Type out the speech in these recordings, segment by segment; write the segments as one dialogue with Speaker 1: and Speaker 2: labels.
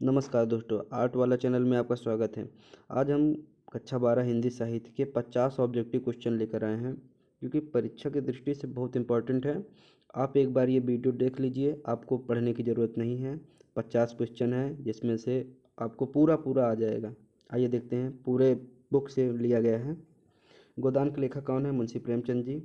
Speaker 1: नमस्कार दोस्तों, आर्ट वाला चैनल में आपका स्वागत है। आज हम कक्षा 12 हिंदी साहित्य के 50 ऑब्जेक्टिव क्वेश्चन लेकर आए हैं, क्योंकि परीक्षा की दृष्टि से बहुत इंपॉर्टेंट है। आप एक बार ये वीडियो देख लीजिए, आपको पढ़ने की ज़रूरत नहीं है। 50 क्वेश्चन है, जिसमें से आपको पूरा पूरा आ जाएगा। आइए देखते हैं, पूरे बुक से लिया गया है। गोदान के लेखक कौन है? मुंशी प्रेमचंद जी।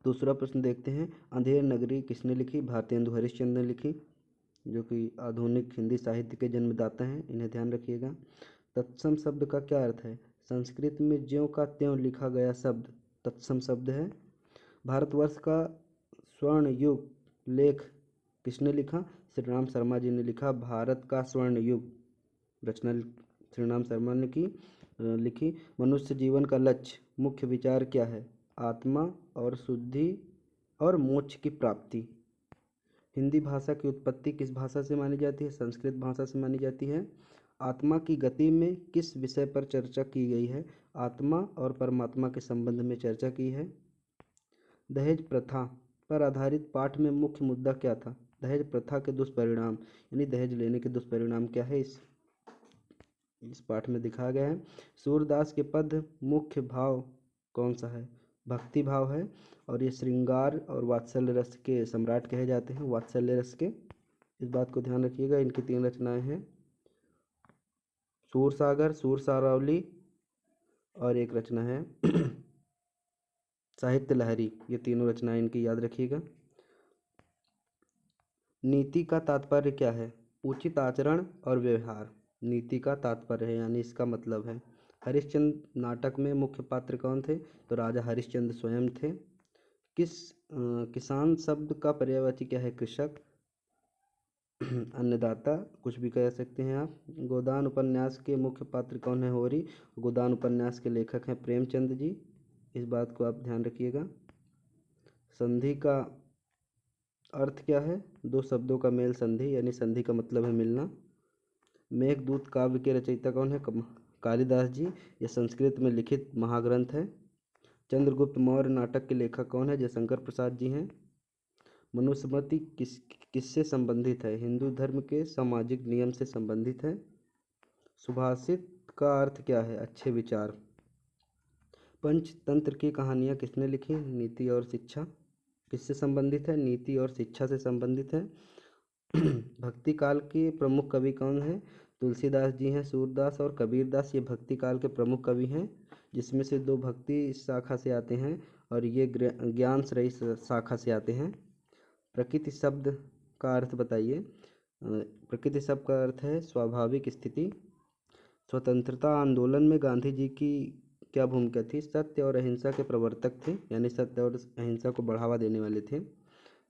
Speaker 1: दूसरा प्रश्न देखते हैं, अंधेर नगरी किसने लिखी? भारतेंदु हरिश्चंद्र ने लिखी, जो कि आधुनिक हिंदी साहित्य के जन्मदाता हैं, इन्हें ध्यान रखिएगा। तत्सम शब्द का क्या अर्थ है? संस्कृत में ज्यों का त्यों लिखा गया शब्द तत्सम शब्द है। भारतवर्ष का स्वर्ण युग लेख किसने लिखा? श्रीराम शर्मा जी ने लिखा भारत का स्वर्ण युग। रचना श्रीराम शर्मा ने लिखी। मनुष्य जीवन का लक्ष्य मुख्य विचार क्या है? आत्मा और शुद्धि और मोक्ष की प्राप्ति। हिंदी भाषा की उत्पत्ति किस भाषा से मानी जाती है? संस्कृत भाषा से मानी जाती है। आत्मा की गति में किस विषय पर चर्चा की गई है? आत्मा और परमात्मा के संबंध में चर्चा की है। दहेज प्रथा पर आधारित पाठ में मुख्य मुद्दा क्या था? दहेज प्रथा के दुष्परिणाम, यानी दहेज लेने के दुष्परिणाम क्या है, इस पाठ में दिखाया गया है। सूरदास के पद मुख्य भाव कौन सा है? भक्ति भाव है, और ये श्रृंगार और वात्सल्य रस के सम्राट कहे जाते हैं, वात्सल्य रस के। इस बात को ध्यान रखिएगा। इनकी 3 रचनाएं हैं, सूरसागर, सूर सारावली, और एक रचना है साहित्य लहरी। ये तीनों रचनाएं इनकी याद रखिएगा। नीति का तात्पर्य क्या है? उचित आचरण और व्यवहार। नीति का तात्पर्य है, यानी इसका मतलब है। हरिश्चंद्र नाटक में मुख्य पात्र कौन थे? तो राजा हरिश्चंद्र स्वयं थे। किसान शब्द का पर्यायवाची क्या है? कृषक, अन्नदाता, कुछ भी कह सकते हैं आप। गोदान उपन्यास के मुख्य पात्र कौन है? होरी। गोदान उपन्यास के लेखक हैं प्रेमचंद जी। इस बात को आप ध्यान रखिएगा। संधि का अर्थ क्या है? 2 शब्दों का मेल संधि, यानी संधि का मतलब है मिलना। मेघदूत काव्य के रचयिता कौन है? कालिदास जी। यह संस्कृत में लिखित महाग्रंथ है। चंद्रगुप्त मौर्य नाटक के लेखक कौन है? जयशंकर प्रसाद जी हैं। मनुस्मृति किससे संबंधित है? हिंदू धर्म के सामाजिक नियम से संबंधित है। सुभाषित का अर्थ क्या है? अच्छे विचार। पंचतंत्र की कहानियाँ किसने लिखी? नीति और शिक्षा। किससे संबंधित है? नीति और शिक्षा से संबंधित है। भक्ति काल के प्रमुख कवि कौन हैं? तुलसीदास जी हैं। सूरदास और कबीरदास ये भक्ति काल के प्रमुख कवि हैं, जिसमें से 2 भक्ति शाखा से आते हैं और ये ज्ञान श्रेय शाखा से आते हैं। प्रकृति शब्द का अर्थ बताइए। प्रकृति शब्द का अर्थ है स्वाभाविक स्थिति। स्वतंत्रता आंदोलन में गांधी जी की क्या भूमिका थी? सत्य और अहिंसा के प्रवर्तक थे, यानी सत्य और अहिंसा को बढ़ावा देने वाले थे।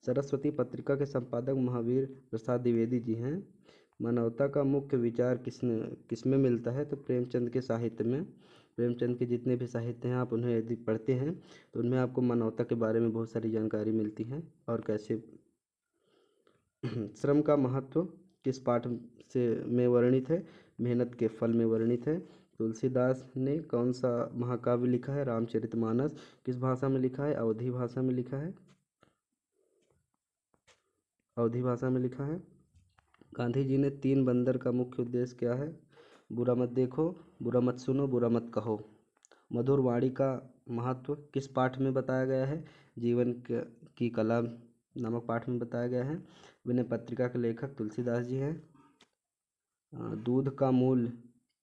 Speaker 1: सरस्वती पत्रिका के संपादक महावीर प्रसाद द्विवेदी जी हैं। मानवता का मुख्य विचार किसमें मिलता है? तो प्रेमचंद के साहित्य में। प्रेमचंद के जितने भी साहित्य हैं, आप उन्हें यदि पढ़ते हैं तो उनमें आपको मानवता के बारे में बहुत सारी जानकारी मिलती है, और कैसे। श्रम का महत्व किस पाठ से में वर्णित है? मेहनत के फल में वर्णित है। तुलसीदास ने कौन सा महाकाव्य लिखा है? रामचरितमानस। किस भाषा में लिखा है? अवधी भाषा में लिखा है। अवधी भाषा में लिखा है। गांधी जी ने 3 बंदर का मुख्य उद्देश्य क्या है? बुरा मत देखो, बुरा मत सुनो, बुरा मत कहो। मधुर वाणी का महत्व किस पाठ में बताया गया है? जीवन की कला नामक पाठ में बताया गया है। विनय पत्रिका के लेखक तुलसीदास जी हैं। दूध का मूल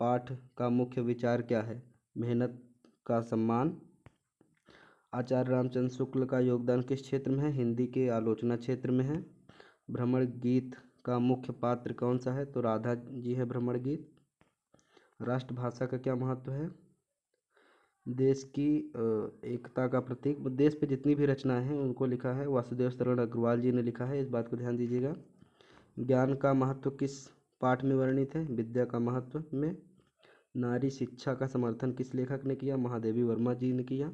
Speaker 1: पाठ का मुख्य विचार क्या है? मेहनत का सम्मान। आचार्य रामचंद्र शुक्ल का योगदान किस क्षेत्र में है? हिंदी के आलोचना क्षेत्र में है। भ्रमण गीत का मुख्य पात्र कौन सा है? तो राधा जी है भ्रमण गीत। राष्ट्रभाषा का क्या महत्व है? देश की एकता का प्रतीक। देश पे जितनी भी रचनाएं हैं उनको लिखा है वासुदेव शरण अग्रवाल जी ने लिखा है, इस बात को ध्यान दीजिएगा। ज्ञान का महत्व किस पाठ में वर्णित है? विद्या का महत्व में। नारी शिक्षा का समर्थन किस लेखक ने किया? महादेवी वर्मा जी ने किया।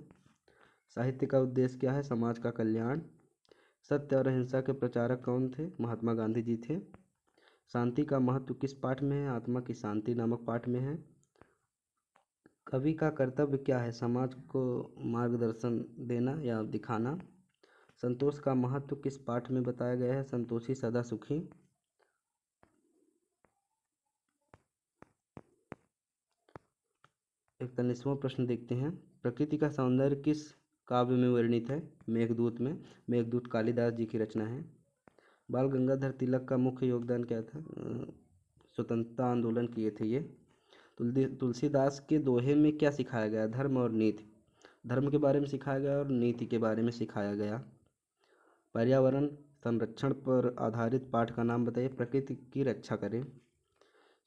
Speaker 1: साहित्य का उद्देश्य क्या है? समाज का कल्याण। सत्य और अहिंसा के प्रचारक कौन थे? महात्मा गांधी जी थे। शांति का महत्व किस पाठ में है? आत्मा की शांति नामक पाठ में है। कवि का कर्तव्य क्या है? समाज को मार्गदर्शन देना या दिखाना। संतोष का महत्व किस पाठ में बताया गया है? संतोषी सदा सुखी। एक 19वां प्रश्न देखते हैं। प्रकृति का सौंदर्य किस काव्य में वर्णित है? मेघदूत में। मेघदूत कालिदास जी की रचना है। बाल गंगाधर तिलक का मुख्य योगदान क्या था? स्वतंत्रता आंदोलन किए थे ये। तुलसीदास के दोहे में क्या सिखाया गया? धर्म और नीति। धर्म के बारे में सिखाया गया और नीति के बारे में सिखाया गया। पर्यावरण संरक्षण पर आधारित पाठ का नाम बताइए। प्रकृति की रक्षा करें।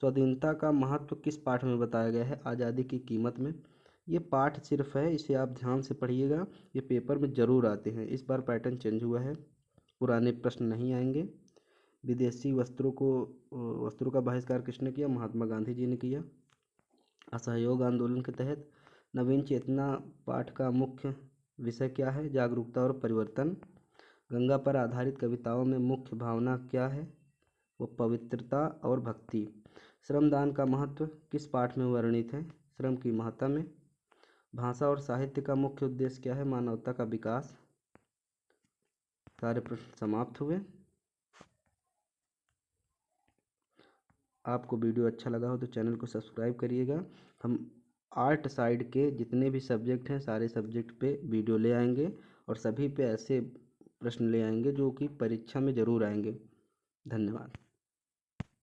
Speaker 1: स्वाधीनता का महत्व किस पाठ में बताया गया है? आज़ादी की कीमत में। ये पाठ सिर्फ है, इसे आप ध्यान से पढ़िएगा, ये पेपर में ज़रूर आते हैं। इस बार पैटर्न चेंज हुआ है, पुराने प्रश्न नहीं आएंगे। विदेशी वस्त्रों का बहिष्कार किसने किया? महात्मा गांधी जी ने किया। असहयोग आंदोलन के तहत नवीन चेतना पाठ का मुख्य विषय क्या है? जागरूकता और परिवर्तन। गंगा पर आधारित कविताओं में मुख्य भावना क्या है? वो पवित्रता और भक्ति। श्रमदान का महत्व किस पाठ में वर्णित है? श्रम की महत्ता में। भाषा और साहित्य का मुख्य उद्देश्य क्या है? मानवता का विकास। सारे प्रश्न समाप्त हुए। आपको वीडियो अच्छा लगा हो तो चैनल को सब्सक्राइब करिएगा। हम आर्ट साइड के जितने भी सब्जेक्ट हैं सारे सब्जेक्ट पे वीडियो ले आएंगे और सभी पे ऐसे प्रश्न ले आएंगे जो कि परीक्षा में ज़रूर आएंगे। धन्यवाद।